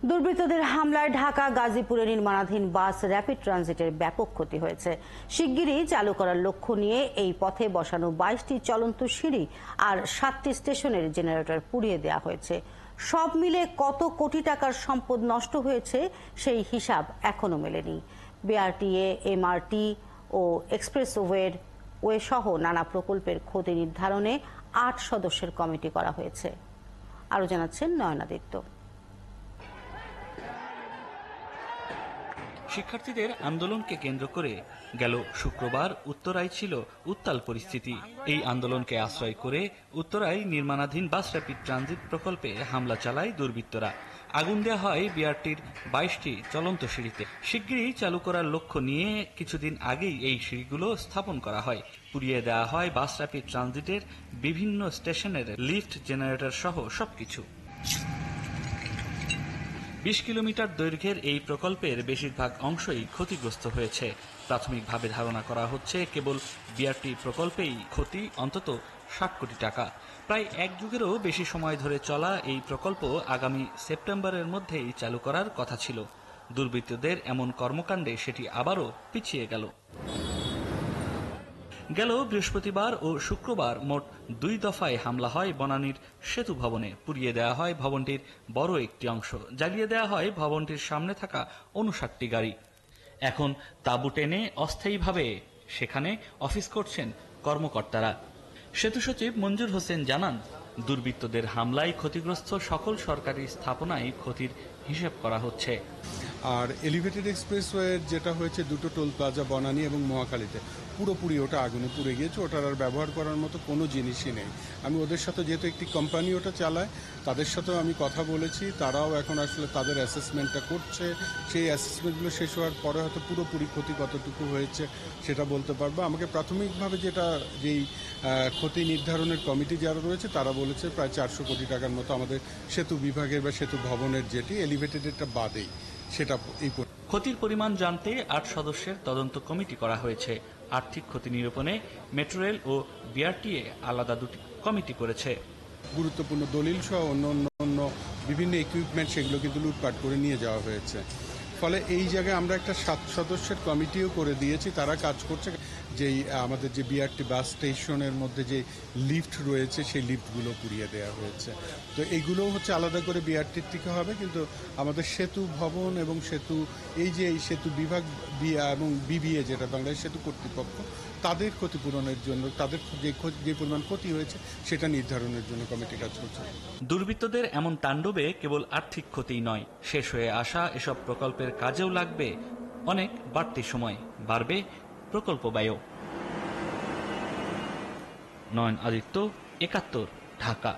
দুর্বৃত্তদের হামলায় ঢাকা গাজীপুরে নির্মাণাধীন বাস র্যাপিড ট্রানজিটের ব্যাপক ক্ষতি হয়েছে। শিগগিরই চালু করার লক্ষ্য নিয়ে এই পথে বসানো 22টি চলন্ত সিঁড়ি আর 7টি স্টেশনের জেনারেটর পুড়িয়ে দেওয়া হয়েছে। সব মিলে কত কোটি টাকার সম্পদ নষ্ট হয়েছে সেই হিসাব এখনো মেলেনি। বিআরটিএ, এমআরটি ও এক্সপ্রেসওয়ে সহ নানা প্রকল্পের ক্ষতি নির্ধারণে 8 সদস্যের কমিটি করা হয়েছে। আরো জানাচ্ছেন নয়নাদিত্য। শিক্ষার্থীদের আন্দোলনকে কেন্দ্র করে গেল শুক্রবার উত্তরায় ছিল উত্তাল পরিস্থিতি। এই আন্দোলনকে আশ্রয় করে উত্তরায় নির্মাণাধীন বাস র্যাপিড ট্রানজিট প্রকল্পে হামলা চালায় দুর্বৃত্তরা। আগুন দেওয়া হয় বিআরটির 22টি চলন্ত সিঁড়িতে। শিগগিরই চালু করার লক্ষ্য নিয়ে কিছুদিন আগেই এই সিঁড়িগুলো স্থাপন করা হয়। পুড়িয়ে দেওয়া হয় বাস র্যাপিড ট্রানজিটের বিভিন্ন স্টেশনের লিফট, জেনারেটর সহ সবকিছু। 20 কিলোমিটার দৈর্ঘ্যের এই প্রকল্পের বেশিরভাগ অংশই ক্ষতিগ্রস্ত হয়েছে। প্রাথমিকভাবে ধারণা করা হচ্ছে কেবল বিআরটি প্রকল্পেই ক্ষতি অন্তত 60 কোটি টাকা। প্রায় এক যুগেরও বেশি সময় ধরে চলা এই প্রকল্প আগামী সেপ্টেম্বরের মধ্যেই চালু করার কথা ছিল। দুর্বৃত্তদের এমন কর্মকাণ্ডে সেটি আবারও পিছিয়ে গেল। গেল বৃহস্পতিবার ও শুক্রবার মোট 2 দফায় হামলা হয় বনানীর সেতু ভবনে। পুড়িয়ে দেওয়া হয় ভবনটির বড় একটি অংশ, জ্বালিয়ে দেওয়া হয় ভবনটির সামনে থাকা 59টি গাড়ি। এখন তাঁবু টেনে অস্থায়ীভাবে সেখানে অফিস করছেন কর্মকর্তারা। সেতু সচিব মঞ্জুর হোসেন জানান, দুর্বৃত্তদের হামলায় ক্ষতিগ্রস্ত সকল সরকারি স্থাপনায় ক্ষতির হিসেব করা হচ্ছে। আর এলিভেটেড এক্সপ্রেসওয়ে যেটা হয়েছে দুটো টোল প্লাজা বনানী এবং মহাখালীতে পুরোপুরি ওটা আগুনে পুড়ে গিয়েছে। ওটার আর ব্যবহার করার মতো কোনো জিনিসই নেই। আমি ওদের সাথে যেহেতু একটি কোম্পানি ওটা চালায়, তাদের সাথেও আমি কথা বলেছি। তারাও এখন আসলে তাদের অ্যাসেসমেন্টটা করছে। সেই অ্যাসেসমেন্টগুলো শেষ হওয়ার পরে হয়তো পুরোপুরি ক্ষতি কতটুকু হয়েছে সেটা বলতে পারবো। আমাকে প্রাথমিকভাবে যেই ক্ষতি নির্ধারণের কমিটি যারা রয়েছে তারা বলেছে প্রায় 400 কোটি টাকার মতো আমাদের সেতু বিভাগের বা সেতু ভবনের যেটি এলিভেটেডেরটা বাদেই সেটা এই ক্ষতির পরিমাণ জানতে 8 সদস্যের তদন্ত কমিটি করা হয়েছে। আর্থিক ক্ষতি নিরূপণে মেট্রো রেল ও বিআরটিএ আলাদা 2টি কমিটি করেছে। গুরুত্বপূর্ণ দলিল সহ অন্য বিভিন্ন ইকুইপমেন্ট সেগুলো কিন্তু লুটপাট করে নিয়ে যাওয়া হয়েছে। ফলে এই জায়গায় আমরা একটা 7 সদস্যের কমিটিও করে দিয়েছি। তারা কাজ করছে। যেই আমাদের যে বিআরটি বাস স্টেশনের মধ্যে যে লিফট রয়েছে সেই লিফটগুলো পুড়িয়ে দেওয়া হয়েছে। তো এইগুলোও হচ্ছে আলাদা করে বিআরটির থেকে হবে, কিন্তু আমাদের সেতু ভবন এবং এই সেতু বিভাগ এবং বিবিএ যেটা বাংলাদেশ সেতু কর্তৃপক্ষ, তাদের ক্ষতিপূরণের জন্য তাদের যে পরিমাণ ক্ষতি হয়েছে সেটা নির্ধারণের জন্য কমিটি কাজ করছে। দুর্বৃত্তদের এমন তাণ্ডবে কেবল আর্থিক ক্ষতিই নয়, শেষ হয়ে আসা এসব প্রকল্পের কাজেও লাগবে অনেক বাড়তি সময়, বাড়বে প্রকল্প ব্যয়ও। নয়ন আদিত্য, 71, ঢাকা।